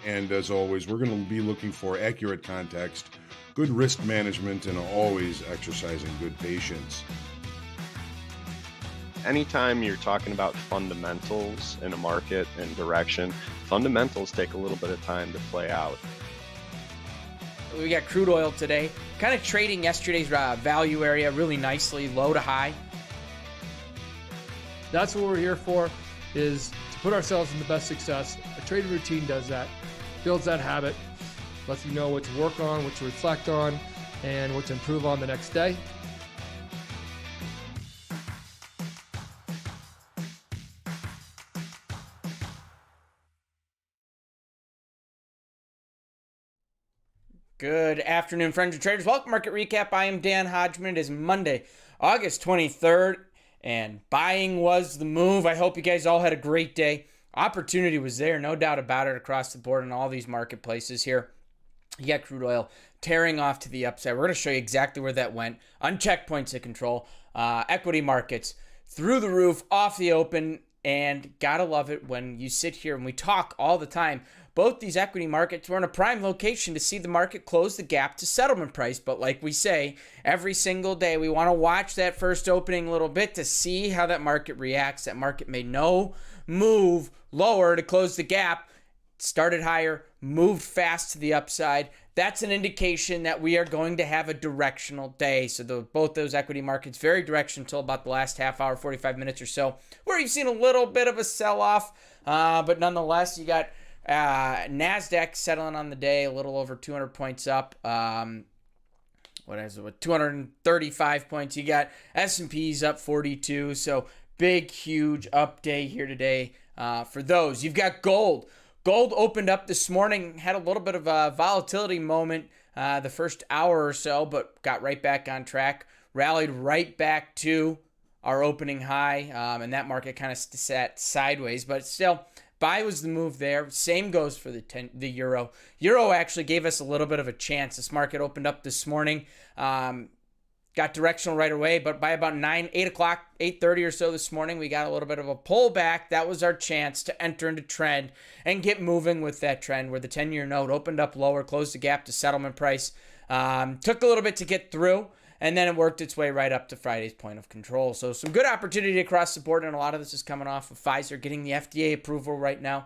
And as always, we're going to be looking for accurate context, good risk management, and always exercising good patience. Anytime you're talking about fundamentals in a market and direction, fundamentals take a little bit of time to play out. We got crude oil today, kind of trading yesterday's value area really nicely, low to high. That's what we're here for, is to put ourselves in the best success. A trading routine does that, builds that habit, lets you know what to work on, what to reflect on, and what to improve on the next day. Good afternoon, friends and traders. Welcome to Market Recap. I am Dan Hodgman. It is Monday, August 23rd, and buying was the move. I hope you guys all had a great day. Opportunity was there, no doubt about it, across the board in all these marketplaces here. You got crude oil tearing off to the upside. We're going to show you exactly where that went. Unchecked points of control. Equity markets through the roof, off the open, and gotta love it when you sit here and we talk all the time. Both these equity markets were in a prime location to see the market close the gap to settlement price. But like we say, every single day, we want to watch that first opening a little bit to see how that market reacts. That market made no move lower to close the gap. Started higher, moved fast to the upside. That's an indication that we are going to have a directional day. So both those equity markets, very directional until about the last half hour, 45 minutes or so, where you've seen a little bit of a sell-off. But nonetheless, you got Nasdaq settling on the day a little over 200 points up. What is it? With 235 points. You got S&P's up 42. So big, huge up day here today for those. You've got gold. Gold opened up this morning, had a little bit of a volatility moment the first hour or so, but got right back on track. Rallied right back to our opening high, and that market kind of sat sideways, but still, buy was the move there. Same goes for the euro. Euro actually gave us a little bit of a chance. This market opened up this morning, got directional right away, but by about 8 o'clock, 8:30 or so this morning, we got a little bit of a pullback. That was our chance to enter into trend and get moving with that trend where the 10-year note opened up lower, closed the gap to settlement price. Took a little bit to get through, and then it worked its way right up to Friday's point of control. So some good opportunity across the board, and a lot of this is coming off of Pfizer getting the FDA approval right now.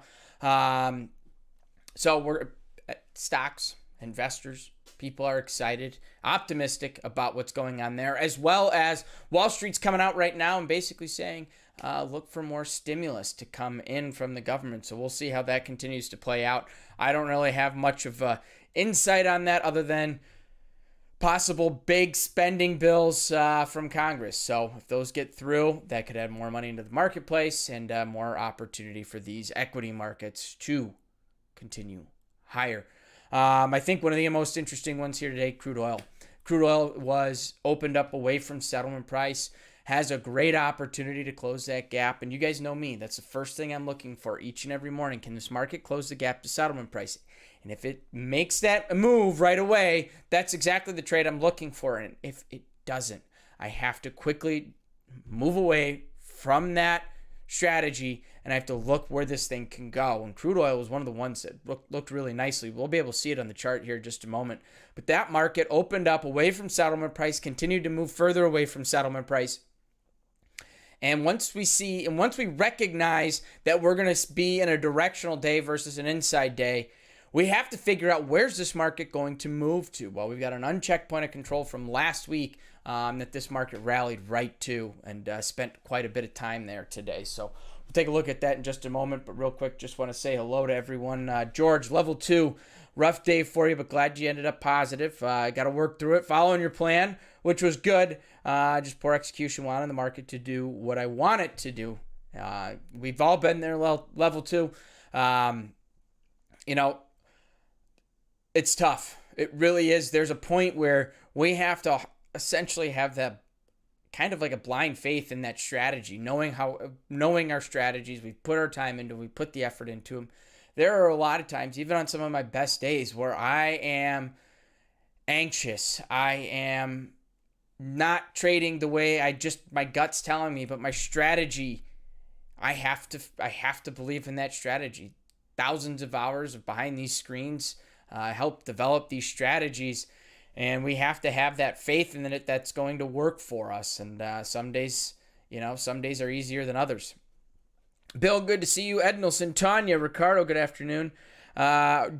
So we're stocks, investors, people are excited, optimistic about what's going on there, as well as Wall Street's coming out right now and basically saying, look for more stimulus to come in from the government. So we'll see how that continues to play out. I don't really have much of insight on that other than possible big spending bills from Congress. So if those get through, that could add more money into the marketplace and more opportunity for these equity markets to continue higher. I think one of the most interesting ones here today, crude oil. Crude oil was opened up away from settlement price, has a great opportunity to close that gap. And you guys know me, that's the first thing I'm looking for each and every morning. Can this market close the gap to settlement price? And if it makes that move right away, that's exactly the trade I'm looking for. And if it doesn't, I have to quickly move away from that strategy, and I have to look where this thing can go. And crude oil was one of the ones that looked really nicely. We'll be able to see it on the chart here in just a moment. But that market opened up away from settlement price, continued to move further away from settlement price. And once we recognize that we're going to be in a directional day versus an inside day, we have to figure out where's this market going to move to. Well, we've got an unchecked point of control from last week that this market rallied right to and spent quite a bit of time there today. So we'll take a look at that in just a moment. But real quick, just want to say hello to everyone. George, level 2, rough day for you, but glad you ended up positive. Got to work through it, following your plan, which was good. Just poor execution, wanting the market to do what I want it to do. We've all been there, level 2. It's tough. It really is. There's a point where we have to essentially have that kind of like a blind faith in that strategy, knowing our strategies. We've put our time into them. We put the effort into them. There are a lot of times, even on some of my best days, where I am anxious. I am not trading the way my gut's telling me, but my strategy, I have to believe in that strategy. thousands of hours of behind these screens, help develop these strategies. And we have to have that faith in it that's going to work for us. And some days are easier than others. Bill, good to see you. Ed Nelson, Tanya, Ricardo, good afternoon.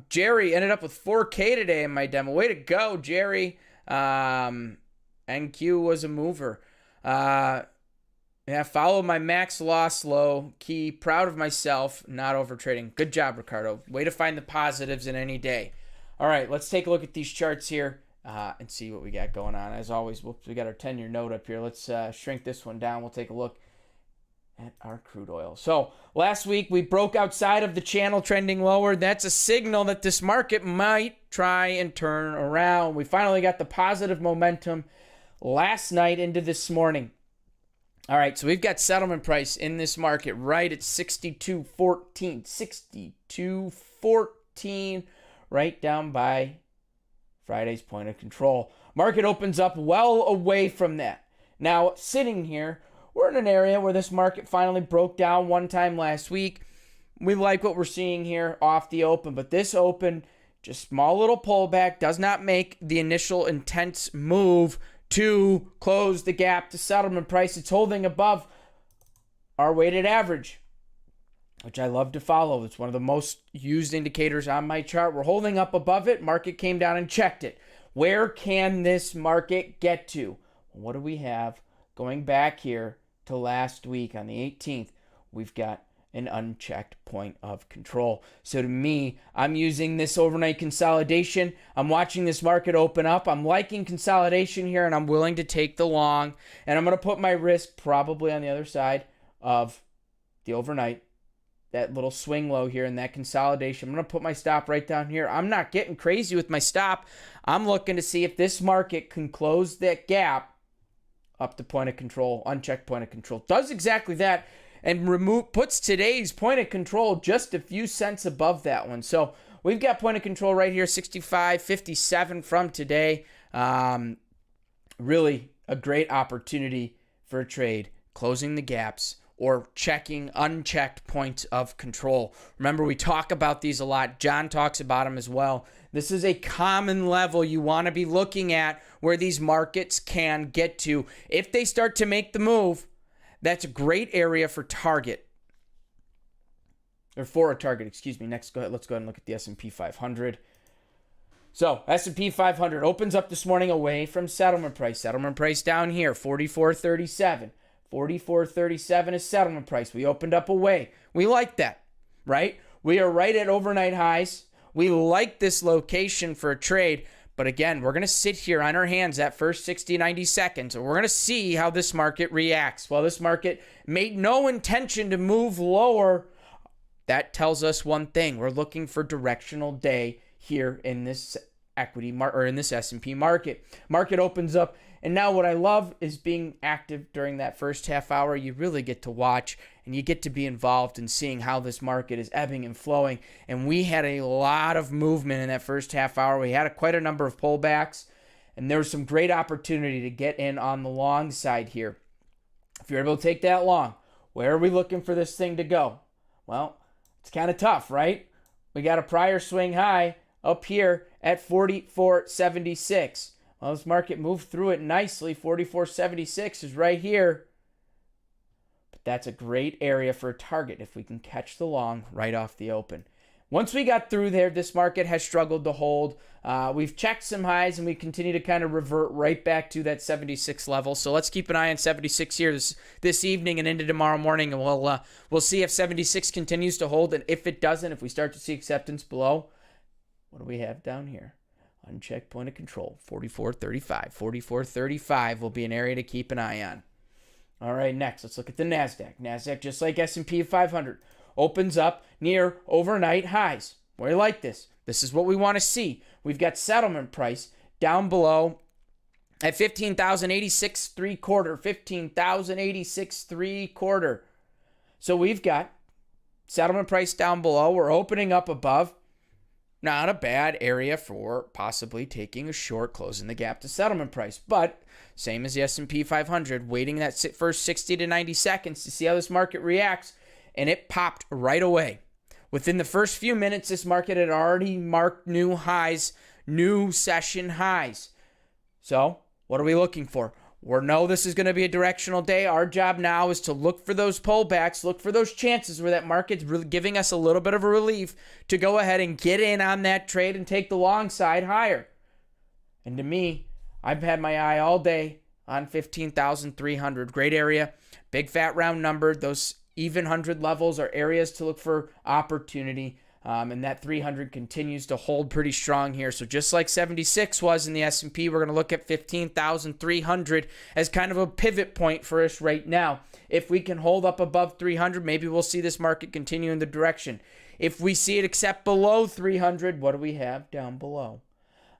Jerry ended up with 4K today in my demo. Way to go, Jerry. NQ was a mover. Follow my max loss low key. Proud of myself, not over trading. Good job, Ricardo. Way to find the positives in any day. All right, let's take a look at these charts here and see what we got going on. As always, we got our 10-year note up here. Let's shrink this one down. We'll take a look at our crude oil. So last week we broke outside of the channel trending lower. That's a signal that this market might try and turn around. We finally got the positive momentum last night into this morning. All right, so we've got settlement price in this market right at 62.14. 62.14, right down by Friday's point of control. Market opens up well away from that. Now, sitting here, we're in an area where this market finally broke down one time last week. We like what we're seeing here off the open, but this open, just small little pullback, does not make the initial intense move to close the gap to settlement price. It's holding above our weighted average, which I love to follow. It's one of the most used indicators on my chart. We're holding up above it. Market came down and checked it. Where can this market get to? What do we have going back here to last week on the 18th? We've got an unchecked point of control. So to me, I'm using this overnight consolidation. I'm watching this market open up. I'm liking consolidation here, and I'm willing to take the long. And I'm going to put my risk probably on the other side of the overnight, that little swing low here in that consolidation. I'm going to put my stop right down here. I'm not getting crazy with my stop. I'm looking to see if this market can close that gap up to point of control, unchecked point of control. Does exactly that, and puts today's point of control just a few cents above that one. So we've got point of control right here, 65.57 from today. Really a great opportunity for a trade, closing the gaps or checking unchecked points of control. Remember, we talk about these a lot. John talks about them as well. This is a common level you want to be looking at where these markets can get to. If they start to make the move, that's a great area for target. Or for a target, excuse me. Next, let's go ahead and look at the S&P 500. So, S&P 500 opens up this morning away from settlement price. Settlement price down here, 44.37. 44.37 is settlement price. We opened up away. We like that, right? We are right at overnight highs. We like this location for a trade. But again, we're going to sit here on our hands that first 60, 90 seconds, and we're going to see how this market reacts. Well, this market made no intention to move lower. That tells us one thing. We're looking for directional day here in this equity or in this S&P market. Market opens up, and now what I love is being active during that first half hour. You really get to watch, and you get to be involved in seeing how this market is ebbing and flowing. And we had a lot of movement in that first half hour. We had quite a number of pullbacks, and there was some great opportunity to get in on the long side here. If you're able to take that long, where are we looking for this thing to go? Well, it's kind of tough, right? We got a prior swing high up here at 44.76. Well, this market moved through it nicely. 44.76 is right here. But that's a great area for a target if we can catch the long right off the open. Once we got through there, this market has struggled to hold. We've checked some highs, and we continue to kind of revert right back to that 76 level. So let's keep an eye on 76 here this evening and into tomorrow morning, and we'll see if 76 continues to hold. And if it doesn't, if we start to see acceptance below, what do we have down here? Unchecked point of control, 44.35. 44.35 will be an area to keep an eye on. All right, next, let's look at the Nasdaq. Nasdaq, just like S&P 500, opens up near overnight highs. We like this. This is what we want to see. We've got settlement price down below at 15,086.75. 15,086.75. So we've got settlement price down below. We're opening up above. Not a bad area for possibly taking a short, closing the gap to settlement price. But same as the S&P 500, waiting that first 60 to 90 seconds to see how this market reacts, and it popped right away. Within the first few minutes, this market had already marked new highs, new session highs. So what are we looking for? We know this is going to be a directional day. Our job now is to look for those pullbacks, look for those chances where that market's really giving us a little bit of a relief to go ahead and get in on that trade and take the long side higher. And to me, I've had my eye all day on 15,300. Great area, big fat round number. Those even 100 levels are areas to look for opportunity. And that 300 continues to hold pretty strong here. So just like 76 was in the S&P, we're going to look at 15,300 as kind of a pivot point for us right now. If we can hold up above 300, maybe we'll see this market continue in the direction. If we see it accept below 300, what do we have down below?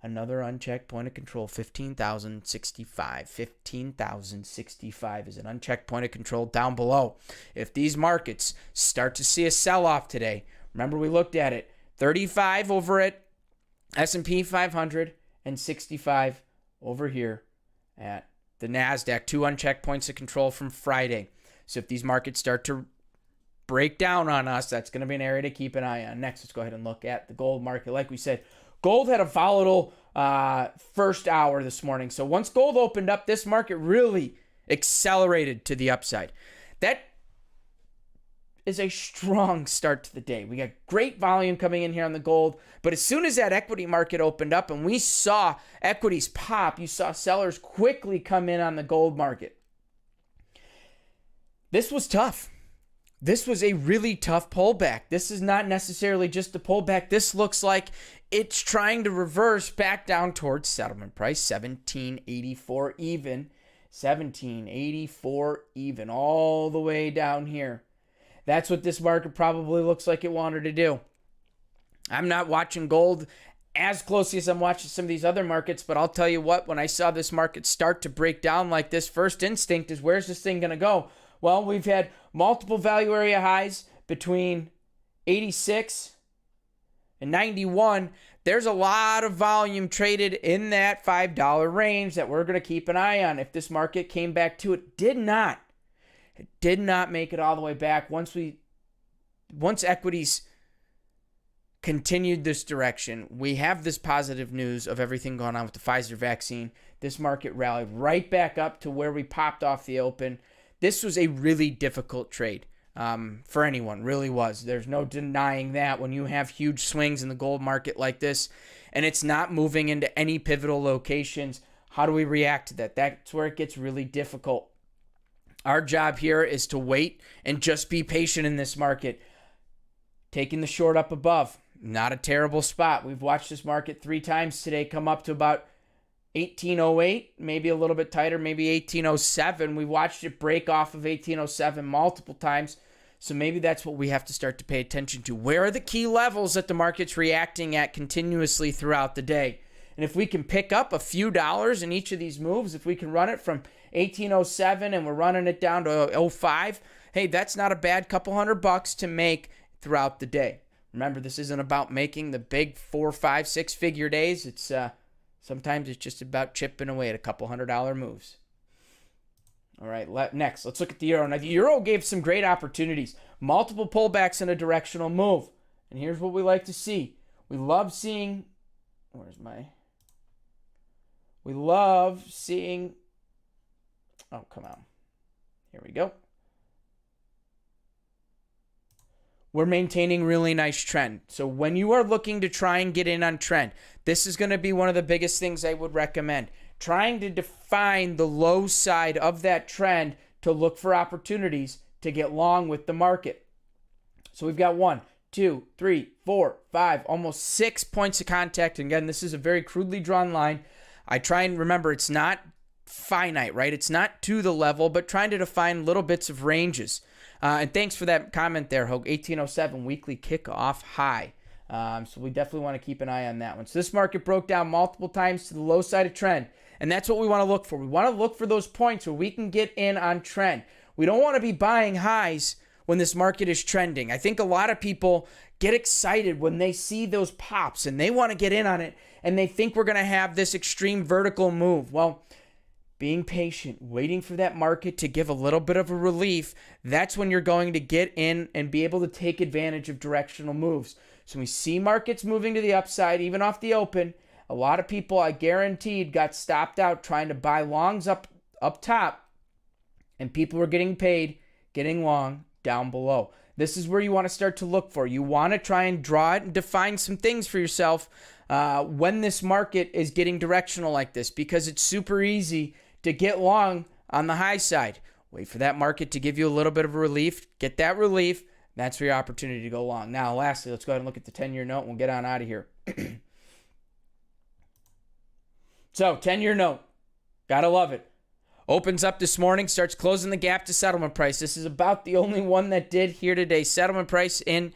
Another unchecked point of control, 15,065. 15,065 is an unchecked point of control down below. If these markets start to see a sell-off today, remember we looked at it, 35 over at S&P 500 and 65 over here at the Nasdaq. 2 unchecked points of control from Friday. So if these markets start to break down on us, that's going to be an area to keep an eye on. Next, let's go ahead and look at the gold market. Like we said, gold had a volatile first hour this morning. So once gold opened up, this market really accelerated to the upside. That is a strong start to the day. We got great volume coming in here on the gold, but as soon as that equity market opened up and we saw equities pop, you saw sellers quickly come in on the gold market. This was tough. This was a really tough pullback. This is not necessarily just a pullback. This looks like it's trying to reverse back down towards settlement price, 1784 even. 1784 even, all the way down here. That's what this market probably looks like it wanted to do. I'm not watching gold as closely as I'm watching some of these other markets, but I'll tell you what, when I saw this market start to break down like this, first instinct is, where's this thing going to go? Well, we've had multiple value area highs between 86 and 91. There's a lot of volume traded in that $5 range that we're going to keep an eye on. If this market came back to it, it did not make it all the way back. Once equities continued this direction, we have this positive news of everything going on with the Pfizer vaccine. This market rallied right back up to where we popped off the open. This was a really difficult trade for anyone, really was. There's no denying that when you have huge swings in the gold market like this and it's not moving into any pivotal locations. How do we react to that? That's where it gets really difficult. Our job here is to wait and just be patient in this market. Taking the short up above, not a terrible spot. We've watched this market 3 times today come up to about 1808, maybe a little bit tighter, maybe 1807. We watched it break off of 1807 multiple times. So maybe that's what we have to start to pay attention to. Where are the key levels that the market's reacting at continuously throughout the day? And if we can pick up a few dollars in each of these moves, if we can run it from 1807 and we're running it down to 05, hey, that's not a bad couple $100 to make throughout the day. Remember, this isn't about making the big 4, 5, 6 figure days. It's sometimes it's just about chipping away at a couple $100 moves. All right, next, let's look at the euro. Now, the euro gave some great opportunities, multiple pullbacks in a directional move. And here's what we like to see. We love seeing, oh, come on. Here we go. We're maintaining really nice trend. So when you are looking to try and get in on trend, this is going to be one of the biggest things I would recommend. Trying to define the low side of that trend to look for opportunities to get long with the market. So we've got 1, 2, 3, 4, 5, almost 6 points of contact. And again, this is a very crudely drawn line. I try and remember it's not finite, right? It's not to the level, but trying to define little bits of ranges. And thanks for that comment there, Hogue. 1807 weekly kickoff high. So we definitely want to keep an eye on that one. So this market broke down multiple times to the low side of trend. And that's what we want to look for. We want to look for those points where we can get in on trend. We don't want to be buying highs when this market is trending. I think a lot of people get excited when they see those pops and they want to get in on it and they think we're going to have this extreme vertical move. Well, being patient, waiting for that market to give a little bit of a relief, that's when you're going to get in and be able to take advantage of directional moves. So we see markets moving to the upside, even off the open. A lot of people, I guaranteed, got stopped out trying to buy longs up top, and people were getting paid, getting long down below. This is where you want to start to look for. You want to try and draw it and define some things for yourself when this market is getting directional like this, because it's super easy to get long on the high side. Wait for that market to give you a little bit of a relief. Get that relief. That's for your opportunity to go long. Now, lastly, let's go ahead and look at the 10-year note and we'll get on out of here. So, 10-year note. Gotta love it. Opens up this morning, starts closing the gap to settlement price. This is about the only one that did here today. Settlement price in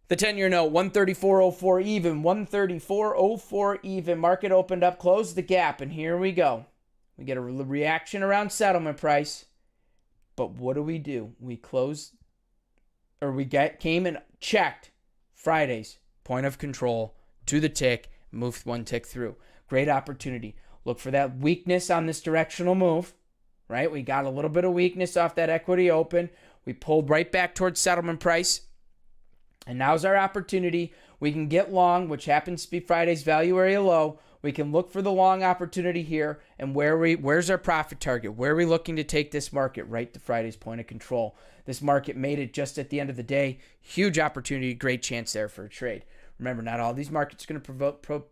the 10-year note, 134.04 even. 134.04 even. Market opened up, closed the gap, and here we go. We get a reaction around settlement price. But what do? We closed, or we came and checked Friday's point of control to the tick, moved one tick through. Great opportunity. Look for that weakness on this directional move, right? We got a little bit of weakness off that equity open. We pulled right back towards settlement price. And now's our opportunity. We can get long, which happens to be Friday's value area low. We can look for the long opportunity here. And where's our profit target? Where are we looking to take this market? Right to Friday's point of control. This market made it just at the end of the day. Huge opportunity, great chance there for a trade. Remember, not all these markets are going to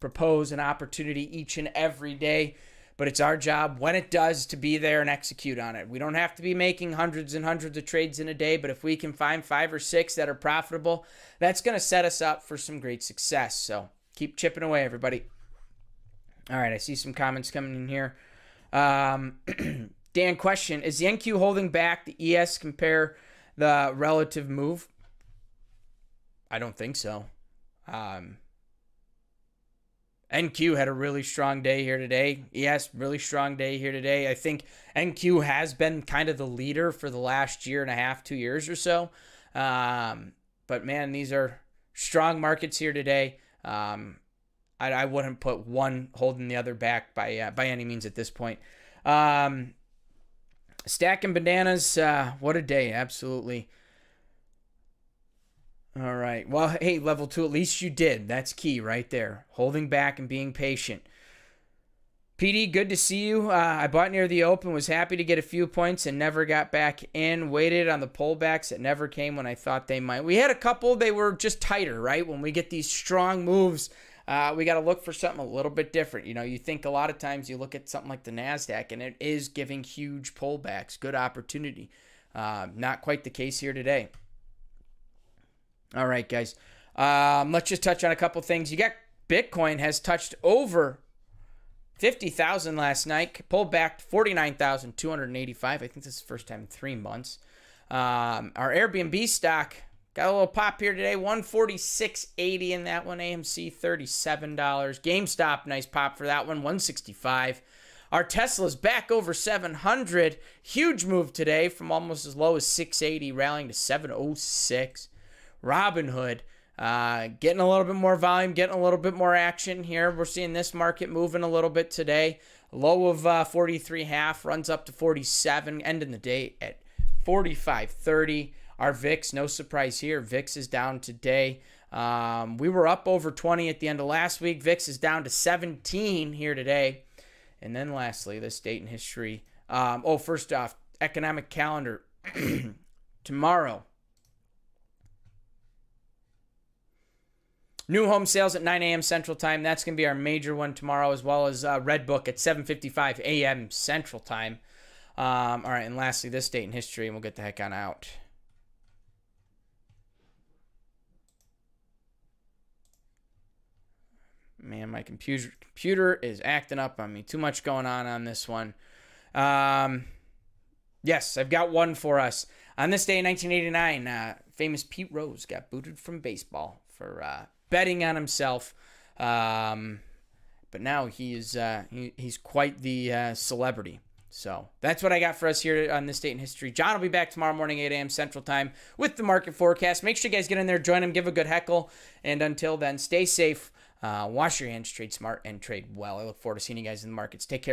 propose an opportunity each and every day, but it's our job when it does to be there and execute on it. We don't have to be making hundreds and hundreds of trades in a day, but if we can find 5 or 6 that are profitable, that's going to set us up for some great success. So keep chipping away, everybody. All right, I see some comments coming in here. Dan, question, is the NQ holding back the ES compare the relative move? I don't think so. NQ had a really strong day here today. ES, really strong day here today. I think NQ has been kind of the leader for the last year and a half, 2 years or so. But man, these are strong markets here today. I wouldn't put one holding the other back by any means at this point. Stacking bananas, what a day, absolutely. All right. Well, hey, level 2, at least you did. That's key right there. Holding back and being patient. PD, good to see you. I bought near the open, was happy to get a few points and never got back in. Waited on the pullbacks that never came when I thought they might. We had a couple, they were just tighter, right? When we get these strong moves, we got to look for something a little bit different. You know, you think a lot of times you look at something like the Nasdaq and it is giving huge pullbacks. Good opportunity. Not quite the case here today. All right, guys. Let's just touch on a couple things. You got Bitcoin has touched over 50,000 last night, pulled back to 49,285. I think this is the first time in 3 months. Our Airbnb stock got a little pop here today, 146.80 in that one. AMC $37. GameStop, nice pop for that one, 165. Our Tesla's back over 700. Huge move today from almost as low as 680, rallying to 706. Robinhood, getting a little bit more volume, getting a little bit more action here. We're seeing this market moving a little bit today. Low of 43.5, runs up to 47, ending the day at 45.30. Our VIX, no surprise here. VIX is down today. We were up over 20 at the end of last week. VIX is down to 17 here today. And then lastly, this date in history. First off, economic calendar. Tomorrow. New home sales at 9 a.m. Central Time. That's going to be our major one tomorrow, as well as Redbook at 7:55 a.m. Central Time. All right, and lastly, this date in history, and we'll get the heck on out. Man, my computer is acting up on me. Too much going on this one. Yes, I've got one for us. On this day in 1989, famous Pete Rose got booted from baseball for betting on himself. But now he's quite the celebrity. So that's what I got for us here on this date in history. John will be back tomorrow morning, 8 a.m. Central Time with the market forecast. Make sure you guys get in there, join him, give a good heckle. And until then, stay safe, wash your hands, trade smart, and trade well. I look forward to seeing you guys in the markets. Take care.